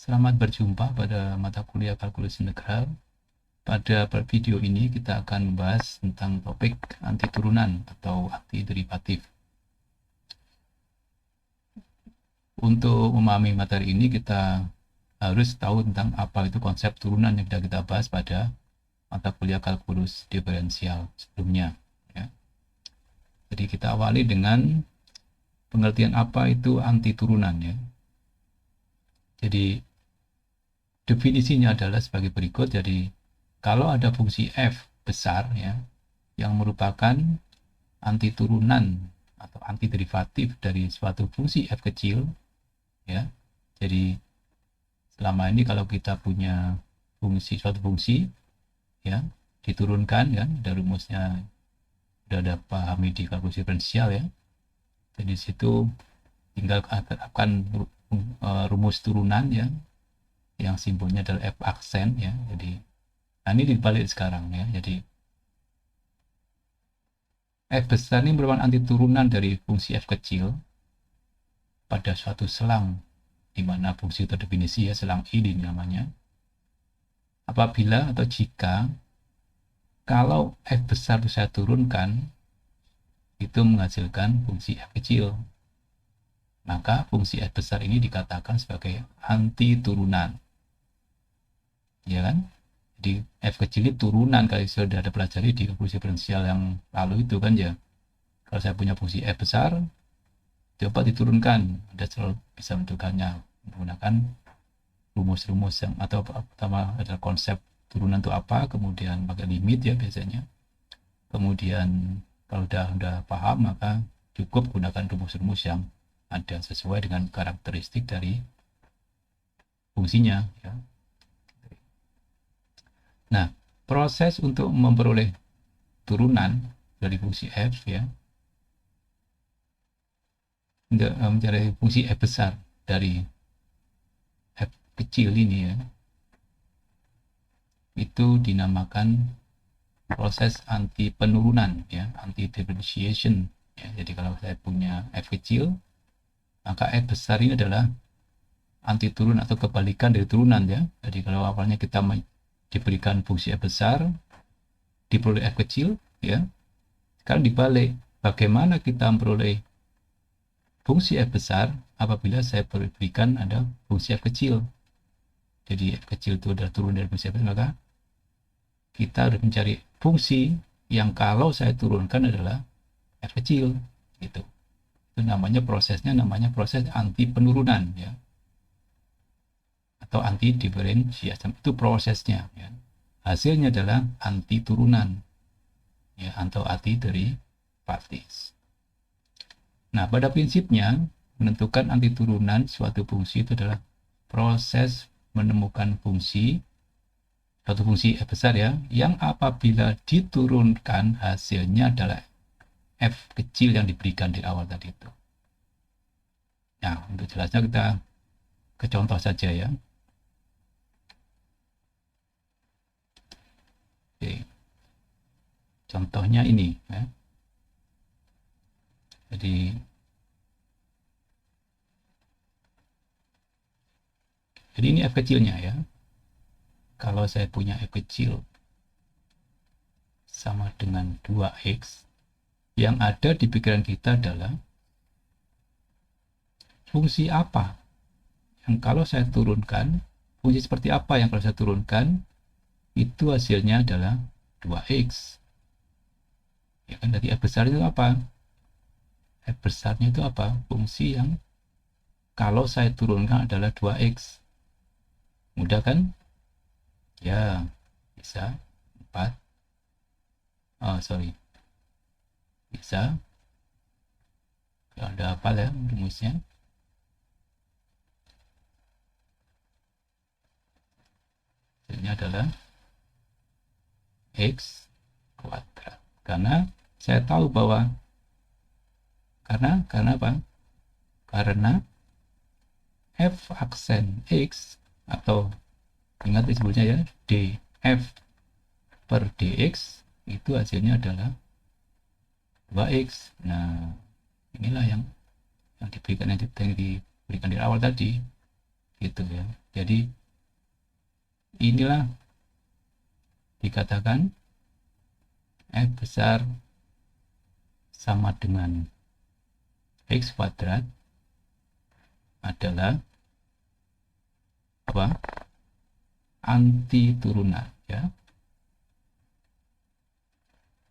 Selamat berjumpa pada mata kuliah kalkulus integral. Pada video ini kita akan membahas tentang topik anti turunan atau anti derivatif. Untuk memahami materi ini kita harus tahu tentang apa itu konsep turunan yang sudah kita bahas pada mata kuliah kalkulus diferensial sebelumnya. Ya. Jadi kita awali dengan pengertian apa itu anti turunan. Ya. Jadi definisinya adalah sebagai berikut. Jadi kalau ada fungsi f besar ya yang merupakan anti turunan atau anti derivatif dari suatu fungsi f kecil ya. Jadi selama ini kalau kita punya suatu fungsi ya diturunkan kan, ada rumusnya sudah ada pahami di kalkulus diferensial ya. Jadi situ tinggal akan rumus turunan ya yang simbolnya adalah f aksen ya. Jadi nah ini dibalik sekarang ya. Jadi f besar ini merupakan anti turunan dari fungsi f kecil pada suatu selang di mana fungsi terdefinisi ya, selang ini namanya. Apabila atau jika kalau f besar itu saya turunkan itu menghasilkan fungsi f kecil, maka fungsi f besar ini dikatakan sebagai anti turunan ya kan. Jadi f kecil ini turunan, kalau sudah ada pelajari di kalkulus diferensial yang lalu itu kan ya. Kalau saya punya fungsi f besar coba diturunkan, Anda selalu bisa menentukannya menggunakan rumus-rumus yang atau pertama adalah konsep turunan itu apa, kemudian pakai limit ya biasanya. Kemudian kalau udah paham maka cukup gunakan rumus-rumus yang ada sesuai dengan karakteristik dari fungsinya ya. Nah, proses untuk memperoleh turunan dari fungsi f ya, untuk mencari fungsi f besar dari f kecil ini ya, itu dinamakan proses anti penurunan ya, anti differentiation ya. Jadi kalau saya punya f kecil maka f besar ini adalah anti turun atau kebalikan dari turunan ya. Jadi kalau awalnya kita diberikan fungsi f besar diperoleh f kecil ya, sekarang dibalik, bagaimana kita memperoleh fungsi f besar apabila saya berikan ada fungsi f kecil. Jadi f kecil itu adalah turun dari fungsi f besar, maka kita harus mencari fungsi yang kalau saya turunkan adalah f kecil gitu. Itu namanya prosesnya, namanya proses anti penurunan ya, atau anti diferensiasi. Itu prosesnya ya. Hasilnya adalah anti turunan ya, atau anti derivatif. Nah, pada prinsipnya menentukan anti turunan suatu fungsi itu adalah proses menemukan suatu fungsi f besar ya, yang apabila diturunkan hasilnya adalah f kecil yang diberikan di awal tadi itu. Nah, untuk jelasnya kita ke contoh saja ya. Oke. Contohnya ini ya. Jadi ini f kecilnya ya. Kalau saya punya f kecil sama dengan 2x, yang ada di pikiran kita adalah fungsi apa yang kalau saya turunkan, fungsi seperti apa yang kalau saya turunkan itu hasilnya adalah 2x ya kan. Dari f besar itu apa? F besarnya itu apa? Fungsi yang kalau saya turunkan adalah 2x. Mudah kan? Ya, bisa 4. Oh, sorry. Bisa. Kalau Anda hafal ya rumusnya. Ini adalah x kuadrat. Karena saya tahu bahwa karena apa? Karena f aksen x, atau ingat disebutnya ya df per dx, itu hasilnya adalah 2x. Nah, inilah yang diberikan di awal tadi. gitu ya. Jadi inilah dikatakan F besar sama dengan X kuadrat adalah apa? Anti turunan ya.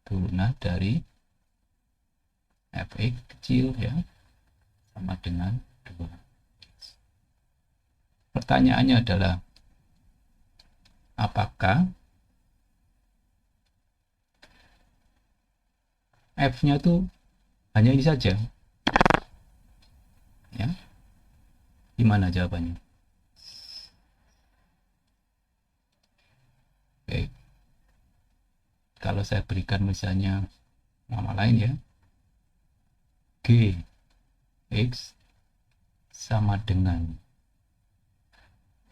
Turunan dari Fx kecil ya sama dengan 2. Pertanyaannya adalah apakah F-nya tuh hanya ini saja? Ya. Gimana jawabannya? Oke. Kalau saya berikan misalnya nama lain ya. G X sama dengan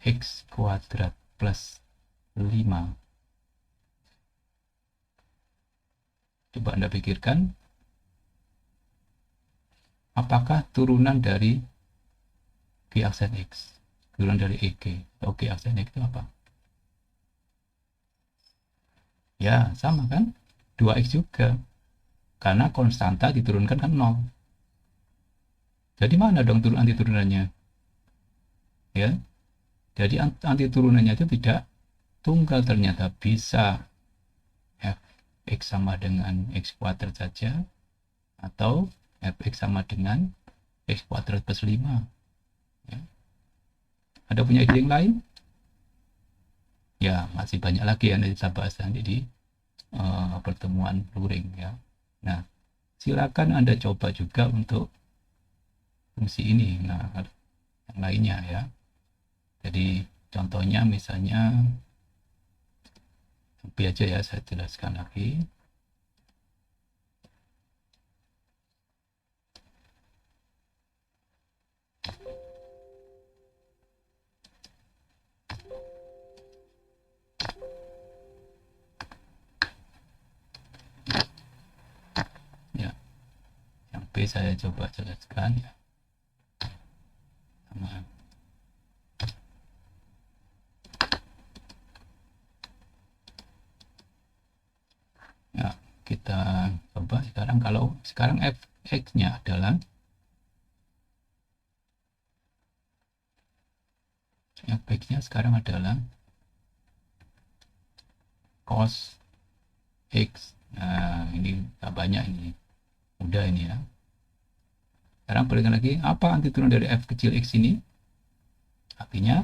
X kuadrat plus 5. Coba Anda pikirkan, apakah turunan dari G aksen X? Turunan dari EG atau G aksen X itu apa? Ya, sama kan? 2X juga. Karena konstanta diturunkan kan 0. Jadi mana dong anti turunannya? Ya. Jadi anti turunannya itu tidak tunggal, ternyata bisa Fx sama dengan X kuadrat saja atau Fx sama dengan X kuadrat plus 5. Ya. Ada punya ide yang lain? Ya, masih banyak lagi yang kita bahas nanti di pertemuan luring ya. Nah, silakan Anda coba juga untuk fungsi ini. Nah, yang lainnya ya. Jadi contohnya misalnya lebih aja ya, saya jelaskan lagi. Ya, yang B saya coba jelaskan ya. Sama. Ya, kita coba sekarang, kalau sekarang Fx-nya adalah Fx-nya sekarang adalah cos X. Nah, ini tak banyak ini. Mudah ini ya. Sekarang perhatikan lagi, apa anti turun dari F kecil X ini? Artinya,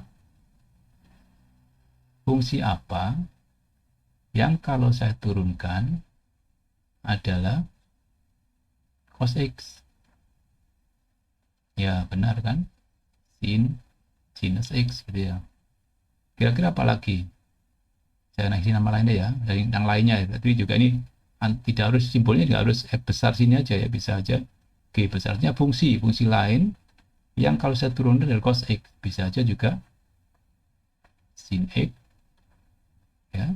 fungsi apa yang kalau saya turunkan adalah cos X? Ya, benar kan? Sinus X gitu ya. Kira-kira apa lagi? Saya kasih nama lainnya ya, dari yang lainnya ya. Tapi juga ini tidak harus, simbolnya tidak harus F besar sini aja ya, bisa aja G besarnya fungsi lain yang kalau saya turunkan dari cos X, bisa aja juga sin X ya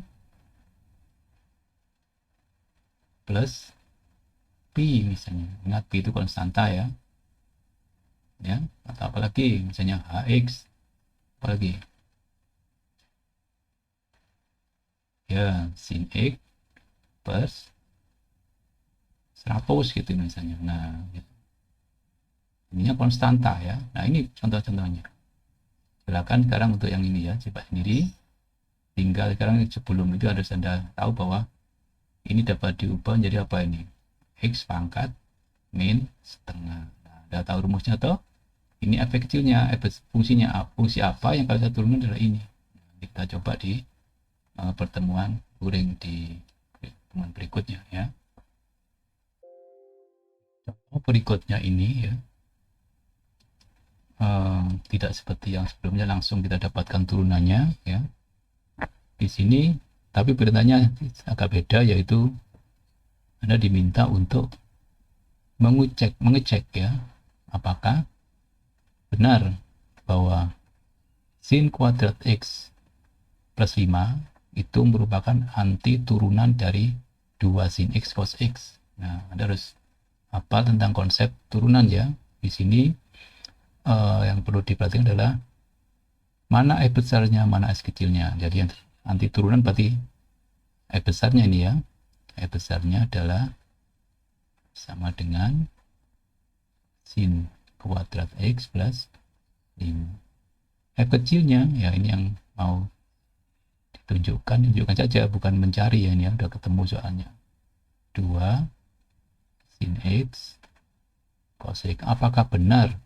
plus Pi misalnya. Ingat Pi itu konstanta ya. Ya, atau apalagi misalnya Hx, apalagi ya sin X plus 100 gitu misalnya. Nah, gitu. Ininya konstanta ya. Nah, ini contoh-contohnya. Silakan sekarang untuk yang ini ya, coba sendiri. Tinggal sekarang sebelum itu harus Anda tahu bahwa ini dapat diubah menjadi apa ini? X pangkat min setengah. Nah, Anda tahu rumusnya toh? Ini efek kecilnya, fungsinya, fungsi apa yang kalau saya turunkan adalah ini. Kita coba di pertemuan luring di pertemuan berikutnya ya. Contoh berikutnya ini ya, tidak seperti yang sebelumnya langsung kita dapatkan turunannya ya. Di sini tapi beritanya agak beda, yaitu Anda diminta untuk mengecek ya, apakah benar bahwa sin kuadrat X plus 5 itu merupakan anti turunan dari 2 sin X cos X. Nah, Anda harus hafal tentang konsep turunan ya. Di sini yang perlu diperhatikan adalah mana F besarnya, mana S kecilnya. Jadi yang anti turunan berarti F besarnya ini ya. F besarnya adalah sama dengan sin kuadrat X plus 5. F kecilnya, ya ini yang mau tunjukkan saja, bukan mencari ya, ini ya, udah ketemu soalnya. 2 sin X cos X. Apakah benar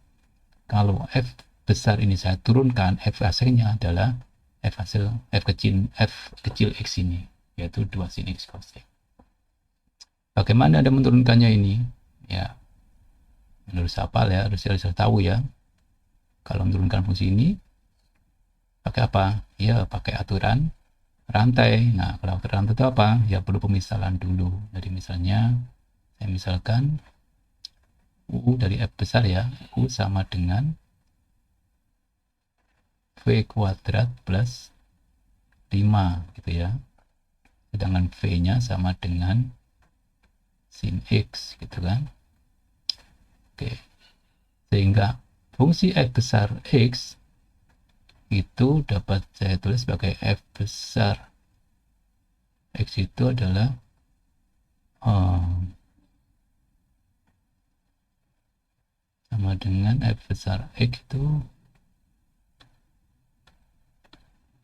kalau F besar ini saya turunkan, F hasilnya adalah F kecil X ini, yaitu 2 sin X cos X. Bagaimana Anda menurunkannya ini? Ya, menurut siapa ya, harus tahu ya. Kalau menurunkan fungsi ini, pakai apa? Ya, pakai aturan rantai. Nah, kalau aturan rantai itu apa? Ya, perlu pemisalan dulu. Jadi misalnya, saya misalkan U dari F besar ya, U sama dengan V kuadrat plus 5 gitu ya. Sedangkan V-nya sama dengan sin X gitu kan. Oke. Sehingga fungsi F besar X itu dapat saya tulis sebagai F besar X itu adalah sama dengan F besar X itu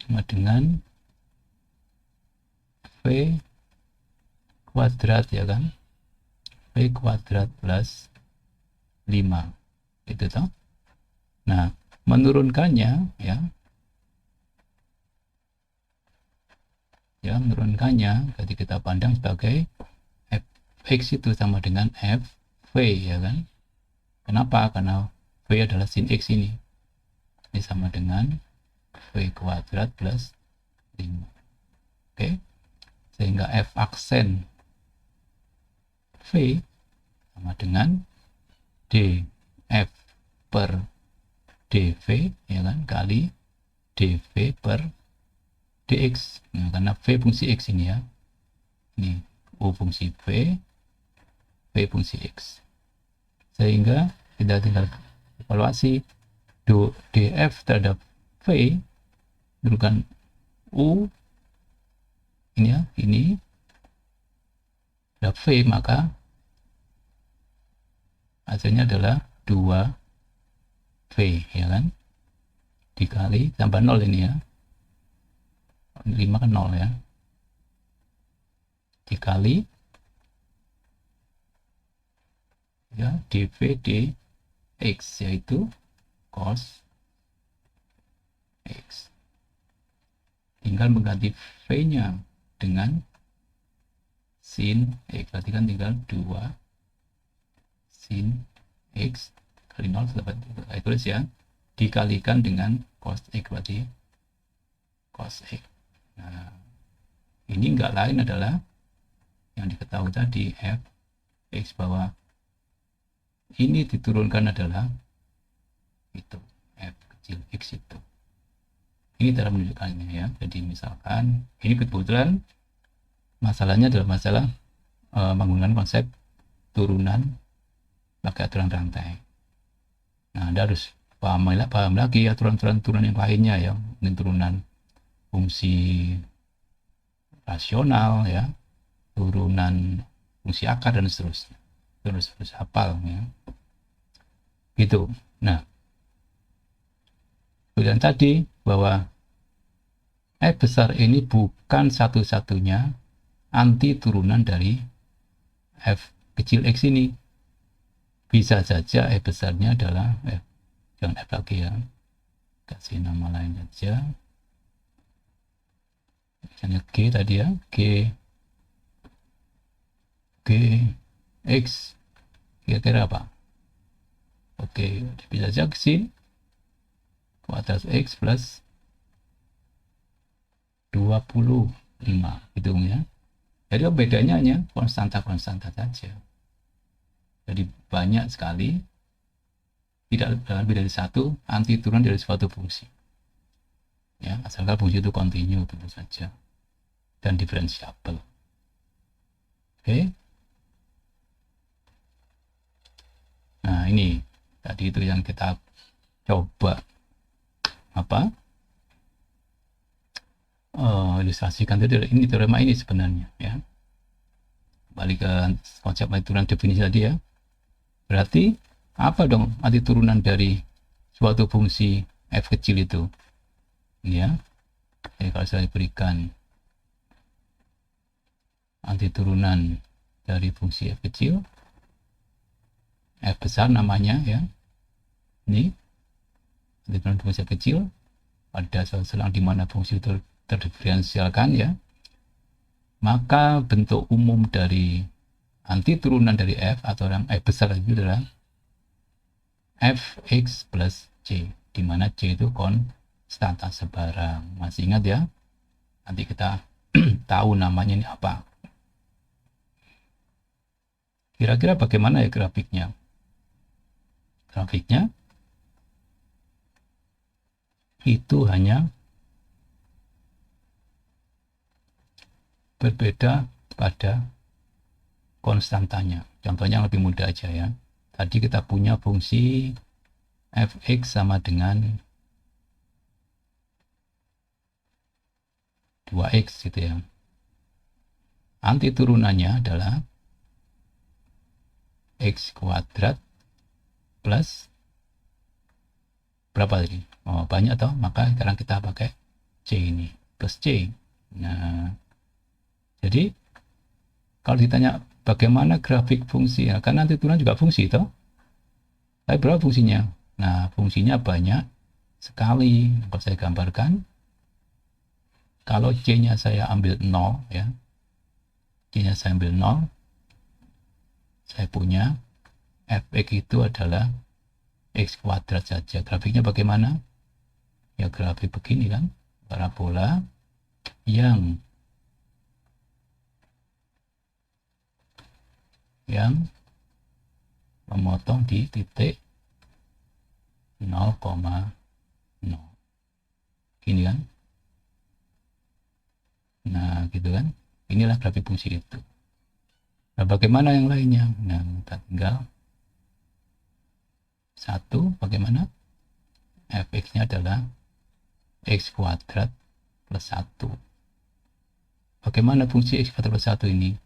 sama dengan V kuadrat ya kan, V kuadrat plus 5 itu toh. Nah, menurunkannya menurunkannya jadi kita pandang sebagai Fx itu sama dengan Fv ya kan. Kenapa? Karena V adalah sin X ini sama dengan V kuadrat plus 5. Oke. Sehingga F aksen V sama dengan df per dv ya kan, kali dv per dx. Nah, karena v fungsi x ini ya, ini u fungsi v, v fungsi x, sehingga kita tinggal evaluasi df terhadap v bukan u ini ya, ini terhadap v, maka hasilnya adalah 2v ya kan, dikali tambah 0 ini ya, 5 kan 0 ya, dikali ya dv dx yaitu cos x. Tinggal mengganti v nya dengan sin x, berarti kan tinggal 2 sin x kali 0 dapat saya tulis ya, dikalikan dengan cos x, berarti cos x. Nah, ini enggak lain adalah yang diketahui tadi f x, bahwa ini diturunkan adalah itu f kecil x itu. Ini cara menunjukkannya ya. Jadi misalkan ini kebetulan masalahnya adalah masalah menggunakan konsep turunan pakai aturan rantai. Nah, Anda harus paham lagi aturan-aturan turunan yang lainnya ya, mungkin turunan fungsi rasional ya, turunan fungsi akar dan seterusnya. Terus hafal ya. Gitu. Nah, kemudian tadi bahwa F besar ini bukan satu-satunya anti turunan dari F kecil x ini. Bisa saja F besarnya adalah jangan F lagi ya, kasih nama lain saja, misalnya G tadi ya, G X, kira-kira apa? Oke, bisa saja sin kuadrat X plus 25 hitungnya. Jadi bedanya hanya konstanta saja. Jadi banyak sekali, tidak lebih dari satu anti turunan dari suatu fungsi. Ya, asalkan fungsi itu kontinu tentu saja dan diferensiabel. Oke. Nah, ini tadi itu yang kita coba ilustrasikan tadi, ini teorema ini sebenarnya ya. Balik ke konsep antiturunan definisi tadi ya. Berarti apa dong antiturunan dari suatu fungsi f kecil itu? Ini ya. Jadi kalau saya berikan antiturunan dari fungsi f kecil, f besar namanya ya. Ini antiturunan fungsi f kecil pada suatu selang di mana fungsi itu terdiferensialkan ya. Maka bentuk umum dari antiturunan dari f atau yang f besar itu adalah fx plus c, di mana c itu konstanta sebarang. Masih ingat ya? Nanti kita tahu namanya ini apa. Kira-kira bagaimana ya grafiknya? Grafiknya itu hanya berbeda pada konstantanya. Contohnya yang lebih mudah aja ya. Tadi kita punya fungsi fx sama dengan 2x gitu ya. Antiturunannya adalah x kuadrat plus berapa tadi? Oh, banyak toh, maka sekarang kita pakai c ini, plus c. Nah, jadi kalau ditanya bagaimana grafik fungsi, ya, kan antiturunan juga fungsi toh. Tapi berapa fungsinya? Nah, fungsinya banyak sekali. Kalau saya gambarkan, kalau c-nya saya ambil 0 ya. C-nya saya ambil 0, saya punya fx itu adalah x kuadrat saja. Grafiknya bagaimana? Ya grafik begini kan, parabola yang memotong di titik 0,0. Gini kan? Nah, gitu kan? Inilah grafik fungsi itu. Nah, bagaimana yang lainnya? Nah, kita tinggal satu, bagaimana? fx-nya adalah x kuadrat plus 1. Bagaimana fungsi x kuadrat plus 1 ini?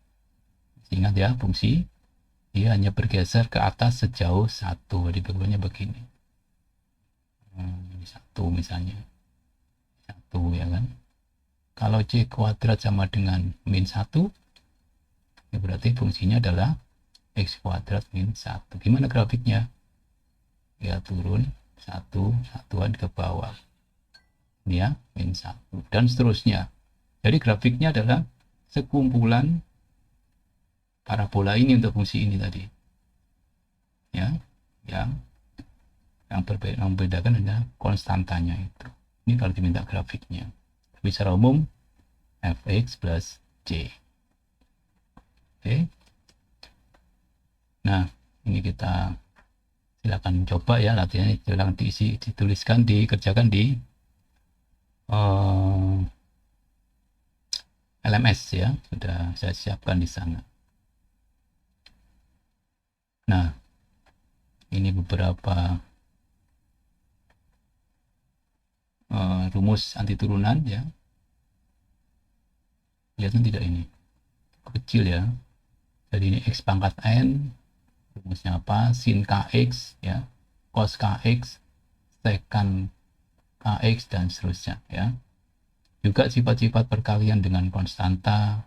Ingat ya, fungsi dia hanya bergeser ke atas sejauh 1. Jadi bentuknya begini. Ini 1 misalnya. 1 ya kan. Kalau c kuadrat sama dengan min 1, ya berarti fungsinya adalah x kuadrat min 1. Gimana grafiknya? Ya turun 1, satuan ke bawah. Ini ya, min 1. Dan seterusnya. Jadi grafiknya adalah sekumpulan parabola ini untuk fungsi ini tadi. Ya, yang membedakan adalah konstantanya itu. Ini kalau diminta grafiknya. Tapi secara umum fx plus c. Oke. Nah, ini kita silakan coba ya latihannya, silakan diisi, dituliskan, dikerjakan di LMS ya, sudah saya siapkan di sana. Nah, ini beberapa rumus antiturunan ya. Lihatnya tidak ini kecil ya. Jadi ini x pangkat n, rumusnya apa? Sin kx ya, cos kx, secant kx dan seterusnya ya. Juga sifat-sifat perkalian dengan konstanta,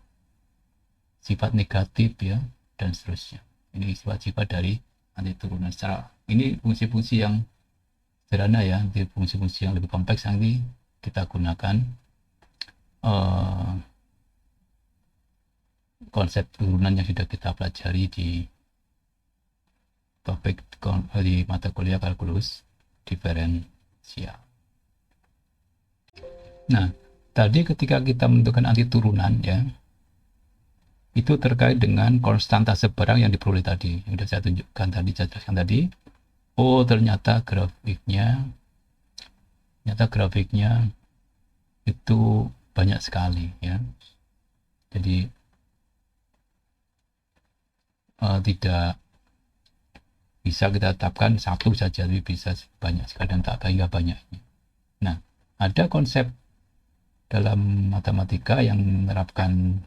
sifat negatif ya, dan seterusnya. Ini sifat-sifat dari antiturunan. Secara ini fungsi-fungsi yang sederhana ya, nanti fungsi-fungsi yang lebih kompleks nanti kita gunakan konsep turunan yang sudah kita pelajari di topik di mata kuliah kalkulus diferensial. Nah, tadi ketika kita menentukan antiturunan ya, itu terkait dengan konstanta sebarang yang diperoleh tadi. Yang sudah saya tunjukkan tadi, saya jelaskan tadi. Oh, ternyata grafiknya itu banyak sekali ya. Jadi tidak bisa kita tetapkan satu saja, tapi bisa banyak sekali dan tak hingga banyaknya. Nah, ada konsep dalam matematika yang menerapkan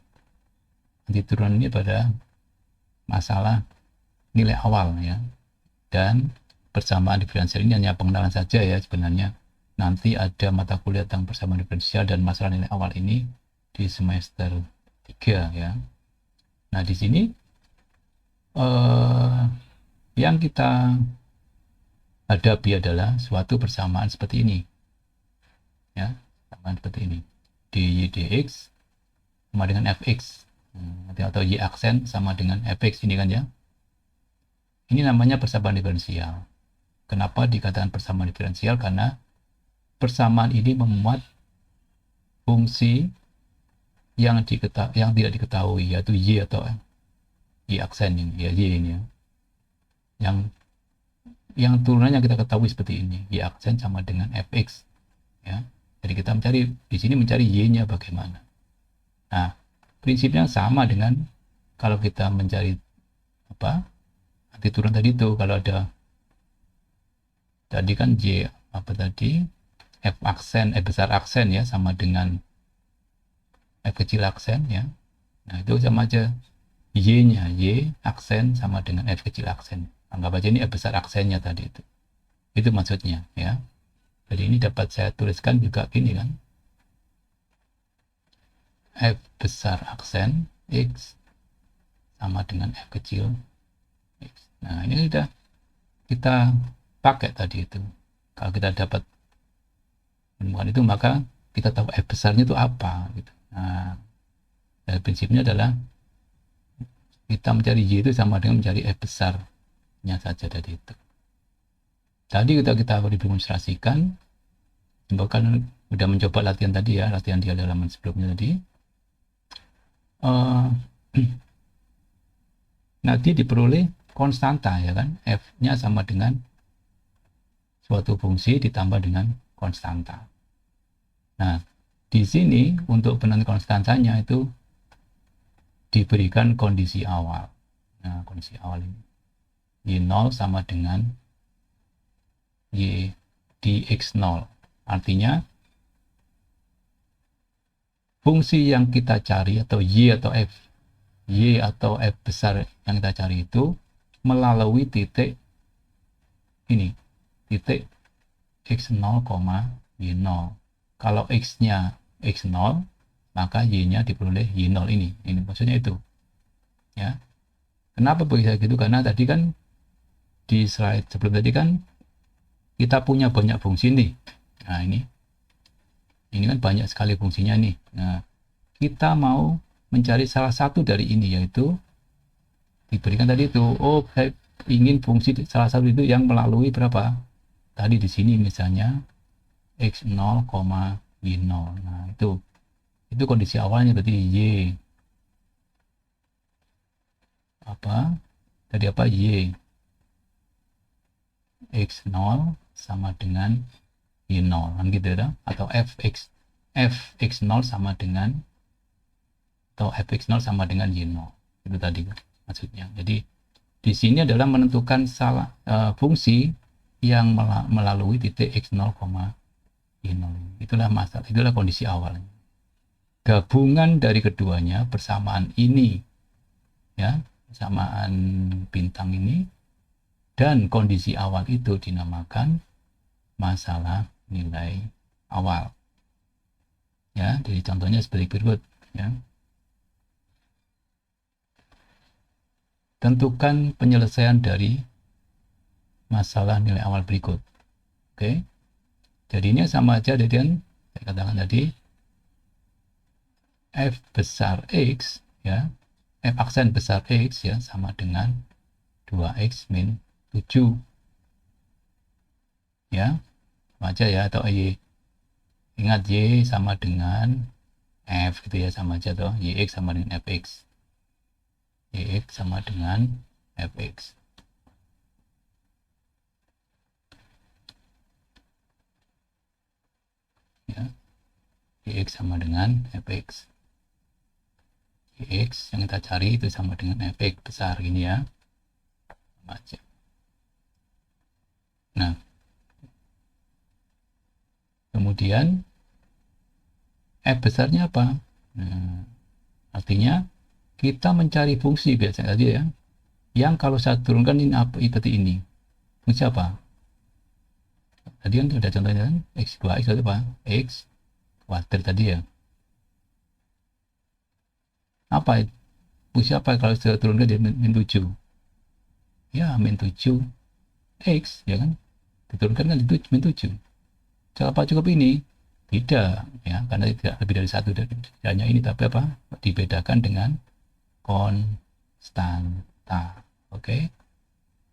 anti turunan ini pada masalah nilai awal ya. Dan persamaan diferensial ini hanya pengenalan saja ya sebenarnya. Nanti ada mata kuliah tentang persamaan diferensial dan masalah nilai awal ini di semester 3 ya. Nah, di sini yang kita hadapi adalah suatu persamaan seperti ini. Ya, persamaan seperti ini. dy dx sama dengan fx. Atau y aksen sama dengan fx ini kan ya. Ini namanya persamaan diferensial. Kenapa dikatakan persamaan diferensial? Karena persamaan ini memuat fungsi yang tidak diketahui, yaitu y atau y aksen ini, ya y ini ya. Yang turunannya kita ketahui seperti ini, y aksen sama dengan fx ya. Jadi kita di sini mencari y-nya bagaimana. Nah, prinsipnya sama dengan kalau kita mencari anti turun tadi itu. Kalau ada tadi kan y f aksen besar aksen ya sama dengan f kecil aksen ya. Nah, itu sama aja, y-nya y aksen sama dengan f kecil aksen. Anggap aja ini f besar aksennya tadi itu maksudnya ya. Jadi ini dapat saya tuliskan juga gini kan, f besar aksen x sama dengan f kecil x. Nah, ini sudah kita pakai tadi itu. Kalau kita dapat menemukan itu, maka kita tahu f besarnya itu apa gitu. Nah, prinsipnya adalah kita mencari y itu sama dengan mencari f besarnya saja tadi itu. Tadi kita demonstrasikan, bahkan udah mencoba latihan tadi ya, latihan di halaman sebelumnya tadi. Nanti diperoleh konstanta ya kan, f-nya sama dengan suatu fungsi ditambah dengan konstanta. Nah, di sini untuk penentuan konstantanya itu diberikan kondisi awal. Nah, kondisi awal ini y0 sama dengan y dx0. Artinya fungsi yang kita cari atau y atau f besar yang kita cari itu melalui titik ini, titik x0, y0. Kalau x-nya x0, maka y-nya diperoleh y0 ini. Ini maksudnya itu. Ya. Kenapa bisa gitu? Karena tadi kan di slide sebelum tadi kan kita punya banyak fungsi nih. Nah, ini kan banyak sekali fungsinya nih. Nah, kita mau mencari salah satu dari ini, yaitu diberikan tadi itu. Oh, saya ingin fungsi salah satu itu yang melalui berapa? Tadi di sini misalnya x0, y0. Nah, itu kondisi awalnya berarti y y x0 sama dengan y0 kan gitu ya, atau fx0 sama dengan fx0 sama dengan y0. Itu tadi kan maksudnya. Jadi di sini adalah menentukan fungsi yang melalui titik x0, y0. Itulah kondisi awalnya. Gabungan dari keduanya, persamaan ini ya, persamaan bintang ini dan kondisi awal itu dinamakan masalah nilai awal. Ya, jadi contohnya seperti berikut ya. Tentukan penyelesaian dari masalah nilai awal berikut. Oke. Jadi ini sama aja dengan saya katakan tadi, f besar x ya, f aksen besar x ya sama dengan 2x min 7 ya, sama aja ya, atau y, ingat y sama dengan f gitu ya, sama aja toh, yx sama dengan fx, yx sama dengan fx ya, yx sama dengan fx, yx yang kita cari itu sama dengan fx besar gini ya, sama aja. Nah, kemudian F besarnya apa? Nah, artinya kita mencari fungsi biasa tadi ya, yang kalau saya turunkan ini apa, seperti ini. Fungsi apa? Tadi kan ada contohnya kan, X2, X itu apa? X kuadrat tadi ya. Apa fungsi apa kalau saya turunkan di min 7? Ya, min 7 X, ya kan? Diturunkan kan itu min 7. Apa cukup ini? Tidak, ya, karena tidak lebih dari satu, dan hanya ini, tapi apa? Dibedakan dengan konstanta. Oke,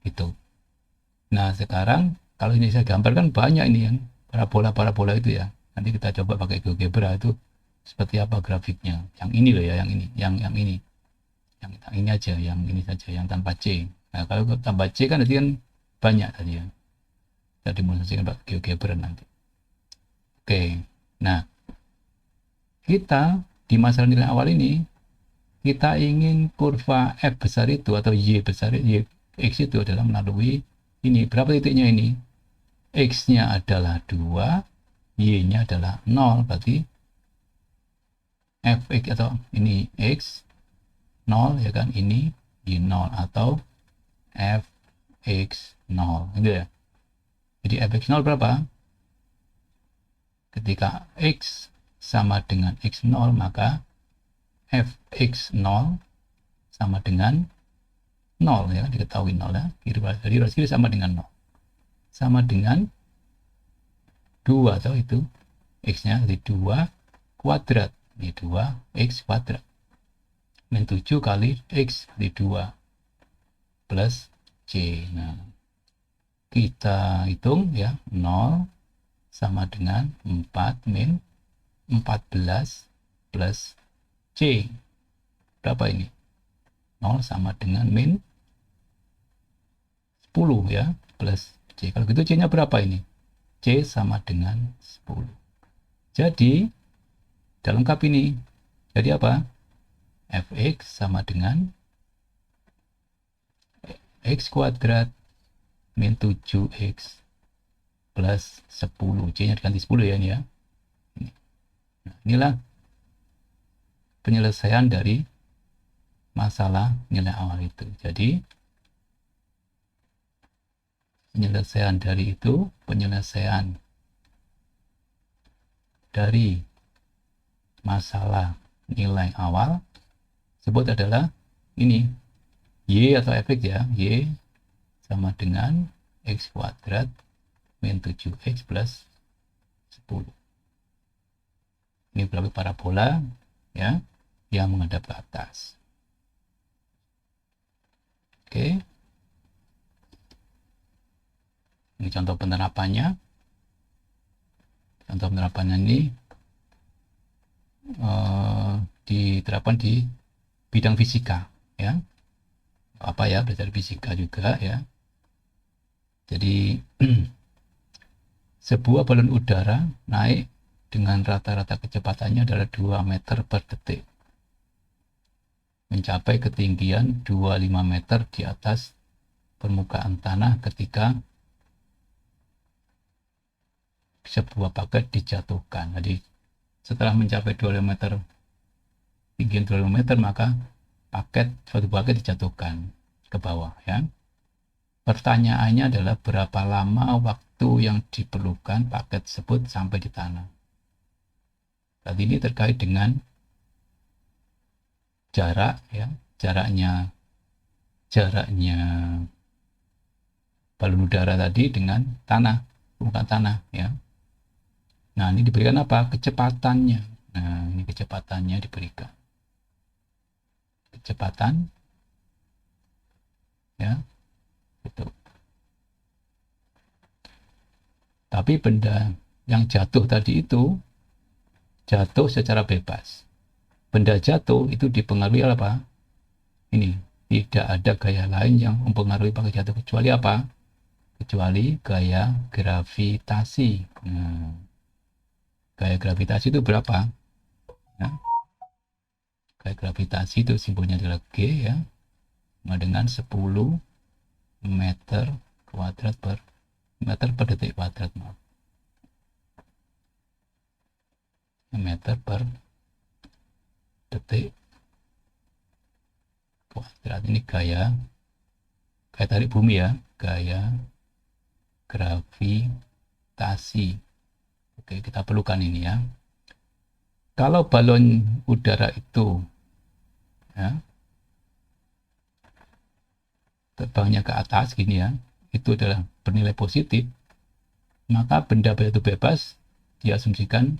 itu. Nah, sekarang kalau ini saya gambarkan banyak ini yang parabola-parabola itu ya. Nanti kita coba pakai GeoGebra itu seperti apa grafiknya. Yang ini loh ya, yang ini, yang ini. Yang ini aja, yang ini saja, yang tanpa C. Nah, kalau tanpa C kan nanti kan banyak tadi ya. Kita demonstrasikan pakai GeoGebra nanti. Oke. Nah, kita di masalah nilai awal ini kita ingin kurva F besar itu atau Y besar, Y X itu adalah melalui ini. Berapa titiknya ini? X-nya adalah 2, Y-nya adalah 0. Berarti Fx atau ini X 0 ya kan, ini Y 0 atau Fx 0 gitu ya. Jadi Fx 0 berapa? Ketika X sama dengan X 0, maka Fx 0 sama dengan 0 ya, diketahui 0 ya. Jadi garis kiri sama dengan 0. Sama dengan 2 atau itu X-nya jadi 2 kuadrat. Ini 2 X kuadrat. Min 7 kali X jadi 2 plus C. Nah, kita hitung ya, 0 sama dengan 4 min 14 plus C. Berapa ini? 0 sama dengan min 10 ya, plus C. Kalau gitu C-nya berapa ini? C sama dengan 10. Jadi, dalam lengkap ini. Jadi apa? Fx sama dengan X kuadrat min 7X plus 10. C-nya diganti 10 ya ini ya. Nah, inilah penyelesaian dari masalah nilai awal itu. Jadi, penyelesaian dari masalah nilai awal sebut adalah ini, Y atau Fx ya, Y sama dengan X kuadrat min 7X plus 10. Ini berarti parabola ya, yang menghadap ke atas. Oke. Ini contoh penerapannya. Contoh penerapannya ini diterapkan di bidang fisika ya. Apa ya, belajar fisika juga ya. Jadi sebuah balon udara naik dengan rata-rata kecepatannya adalah 2 meter per detik. Mencapai ketinggian 25 meter di atas permukaan tanah ketika sebuah paket dijatuhkan. Jadi setelah mencapai 25 meter, tinggi 25 meter, maka suatu paket dijatuhkan ke bawah ya. Pertanyaannya adalah berapa lama waktu yang diperlukan paket tersebut sampai di tanah. Tadi ini terkait dengan jarak ya, jaraknya balon udara tadi dengan tanah, permukaan tanah ya. Nah, ini diberikan apa? Kecepatannya. Nah, ini kecepatannya diberikan. Kecepatan ya, itu. Tapi benda yang jatuh tadi itu jatuh secara bebas. Benda jatuh itu dipengaruhi apa? Ini, tidak ada gaya lain yang mempengaruhi paket jatuh kecuali apa? Kecuali gaya gravitasi. Nah, gaya gravitasi itu berapa? Ya. Gaya gravitasi itu simbolnya adalah G ya, sama dengan 10 meter kuadrat per meter per detik kuadrat, maaf. meter per detik kuadrat. Ini gaya tarik bumi ya, gaya gravitasi. Oke, kita perlukan ini ya. Kalau balon udara itu ya, terbangnya ke atas gini ya, itu adalah bernilai positif, maka benda itu bebas diasumsikan,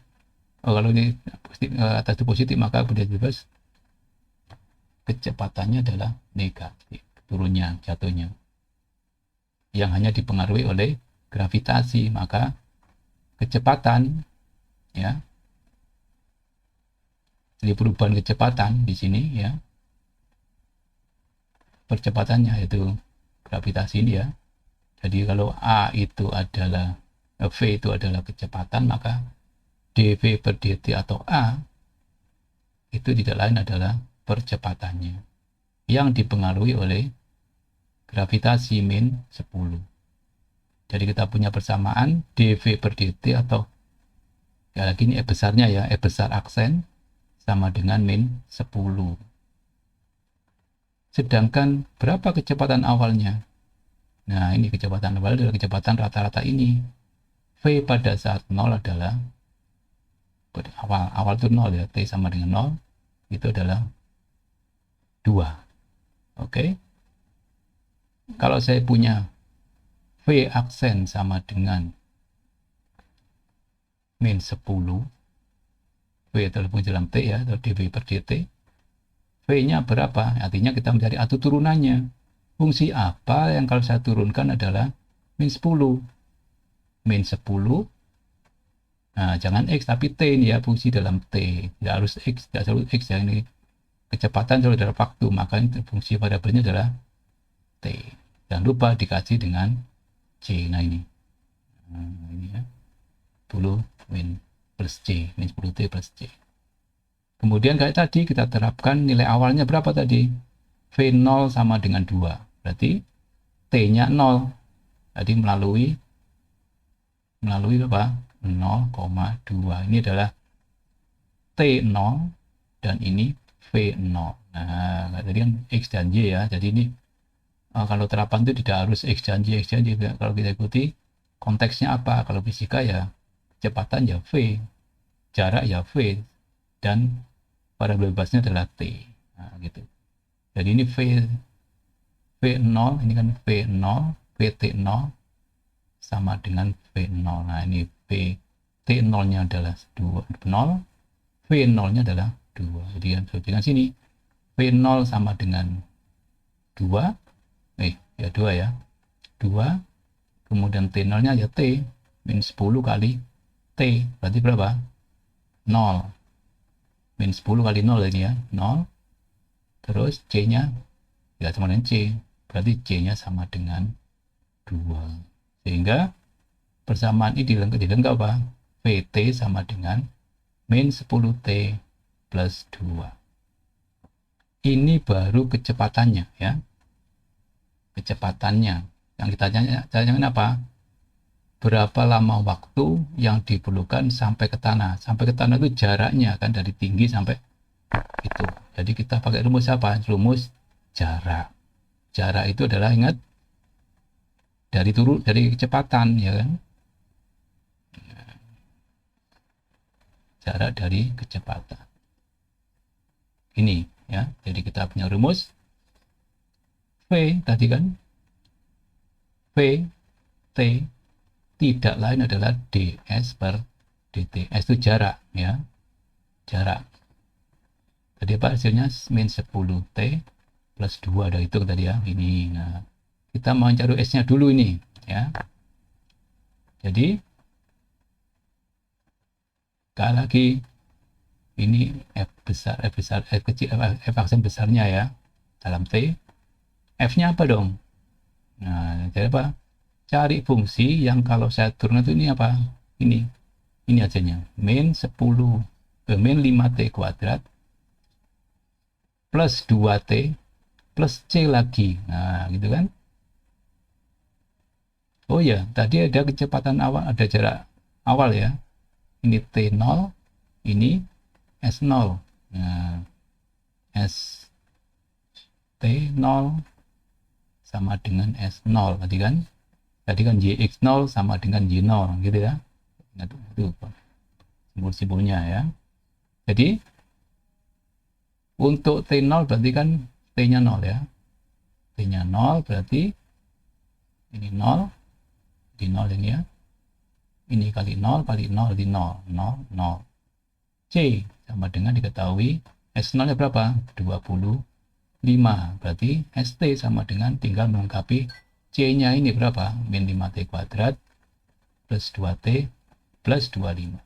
kalau ini positif, atas itu positif, maka benda bebas kecepatannya adalah negatif, turunnya, jatuhnya, yang hanya dipengaruhi oleh gravitasi. Maka kecepatan ya, jadi perubahan kecepatan di sini ya, percepatannya yaitu gravitasi ini ya. Jadi kalau A itu adalah V itu adalah kecepatan, maka dV per dt atau A itu tidak lain adalah percepatannya yang dipengaruhi oleh gravitasi min 10. Jadi kita punya persamaan dV per dt atau ya lagi ini E besarnya ya, E besar aksen sama dengan min 10. Sedangkan berapa kecepatan awalnya? Nah, ini kecepatan awal adalah kecepatan rata-rata ini. V pada saat 0 adalah awal itu 0 ya, T sama dengan 0, itu adalah 2. Oke. Kalau saya punya V aksen sama dengan min 10, V terhubung dalam T ya, atau dV per dt, V-nya berapa? Artinya kita mencari atu turunannya. Fungsi apa yang kalau saya turunkan adalah min 10. Min 10, nah jangan X tapi T ini ya, fungsi dalam T. Tidak harus X, tidak selalu X ya, ini kecepatan selalu adalah waktu, maka ini fungsi variabelnya adalah T. Jangan lupa dikaji dengan C. Nah ini. Nah, ini ya. 10 min plus C, min 10T plus C. Kemudian kayak tadi kita terapkan nilai awalnya berapa tadi? V0 sama dengan 2. Berarti T-nya 0. Jadi melalui apa? 0,2. Ini adalah T0 dan ini V0. Nah, tadi kan X dan Y ya. Jadi ini kalau terapan itu tidak harus X dan Y, Kalau kita ikuti konteksnya apa? Kalau fisika ya kecepatan ya V, jarak ya V, dan variabel bebasnya adalah T. Nah, gitu. Jadi ini V0, ini kan V0, VT0 sama dengan V0. Nah, ini T0-nya adalah 0, V0-nya adalah 2. Jadi dengan sini V0 sama dengan 2, ya 2 ya. 2, kemudian T0-nya ya T, min 10 kali T, berarti berapa? 0. Min 10 kali 0 ini ya, 0. Terus C-nya ya sama dengan C, berarti C-nya sama dengan 2. Sehingga persamaan ini dilengkapi apa? VT sama dengan min 10T plus 2. Ini baru kecepatannya ya. Kecepatannya. Yang kita tanyakan apa? Berapa lama waktu yang diperlukan sampai ke tanah? Sampai ke tanah itu jaraknya kan dari tinggi sampai itu. Jadi kita pakai rumus apa? Rumus jarak. Jarak itu adalah, ingat, dari kecepatan ya kan? Jarak dari kecepatan. Ini ya. Jadi kita punya rumus V tadi kan. V T tidak lain adalah ds per dt. S itu jarak ya. Jarak. Tadi apa hasilnya? Min 10T plus 2. Ada itu tadi ya. Ini. Nah, kita mau cari S-nya dulu ini ya. Jadi sekali lagi ini F kecil, F aksen besarnya ya dalam T. F-nya apa dong? Nah, jadi apa? Cari fungsi yang kalau saya turun itu ini apa? Ini hasilnya. Min 5T kuadrat plus 2T plus C lagi. Nah, gitu kan? Oh ya, tadi ada kecepatan awal, ada jarak awal ya. Ini T0, ini S0. Nah, ST0 sama dengan S0 tadi kan YX0 sama dengan Y0 gitu ya. Nah, itu simbol-simbolnya ya. Jadi untuk T0 berarti kan T-nya 0 ya. T-nya 0 berarti ini 0, di 0 ini ya. Ini kali 0 kali 0 di 0, 0, 0. C sama dengan diketahui S0 nya berapa? 25. Berarti ST sama dengan tinggal melengkapi C-nya ini berapa? Min 5T kuadrat plus 2T plus 25.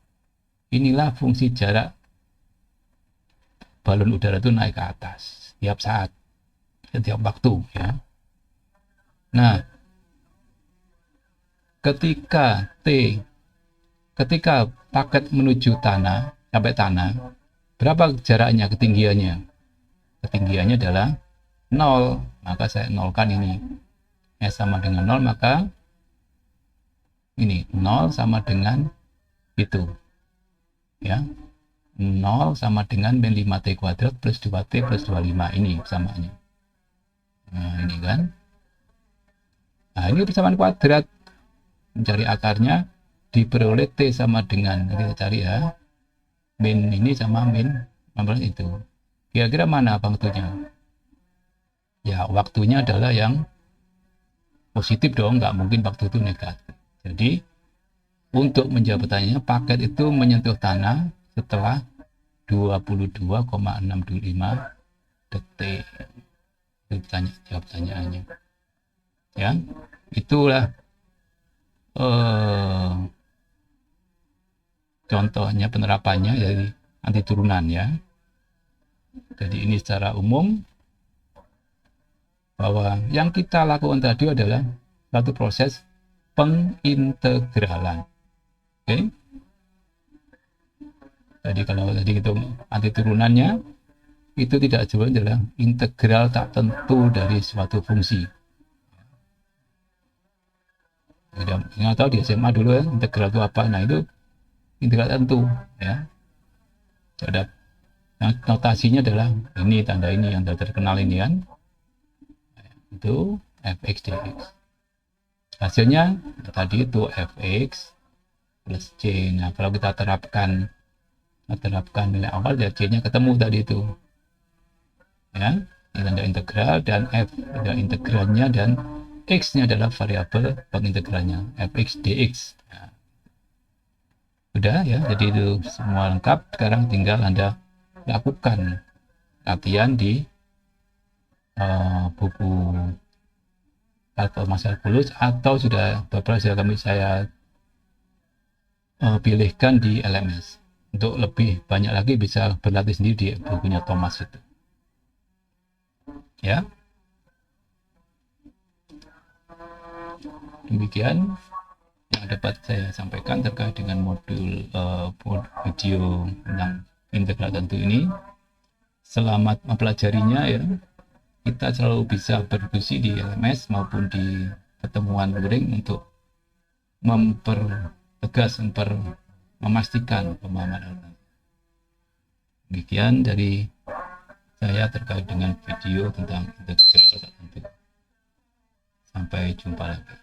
Inilah fungsi jarak balon udara itu naik ke atas setiap saat, setiap waktu ya. Nah, ketika paket menuju tanah, sampai tanah, berapa jaraknya, ketinggiannya? Ketinggiannya adalah 0, maka saya nolkan ini. S sama dengan 0, maka ini 0 sama dengan itu ya, 0 sama dengan min 5T kuadrat plus 2T plus 25, ini persamaannya. Nah ini kan, nah ini persamaan kuadrat, mencari akarnya diperoleh T sama dengan, kita cari ya, min ini sama min 16 itu. Kira-kira mana waktunya? Ya waktunya adalah yang positif dong, nggak mungkin waktu itu negatif. Jadi untuk menjawab pertanyaannya, paket itu menyentuh tanah setelah 22,625 detik. Itu jawab pertanyaannya ya. Itulah contohnya, penerapannya dari anti turunan ya. Jadi ini secara umum bahwa yang kita lakukan tadi adalah satu proses pengintegralan. Oke. Jadi kalau tadi itu anti turunannya itu tidak jauh adalah integral tak tentu dari suatu fungsi. Nggak tahu di SMA dulu ya, integral itu apa? Nah itu integral tentu ya. Ada notasinya adalah ini, tanda ini yang terkenal ini kan, itu fx dx. Hasilnya tadi itu fx plus c. Nah kalau kita terapkan nilai awal, ya c-nya ketemu tadi itu ya. Ini tanda integral dan f adalah integralnya dan x-nya adalah variabel pengintegralnya fx dx. Nah, udah ya, jadi itu semua lengkap. Sekarang tinggal Anda lakukan latihan di buku kalkulasi kalkulus, atau sudah beberapa saya pilihkan di LMS. Untuk lebih banyak lagi bisa berlatih sendiri di bukunya Thomas itu ya. Demikian yang dapat saya sampaikan terkait dengan modul video tentang integral tentu ini. Selamat mempelajarinya ya. Kita selalu bisa berdiskusi di LMS maupun di pertemuan luring untuk mempertegas, memastikan pemahaman. Demikian dari saya terkait dengan video tentang integral tentu. Sampai jumpa lagi.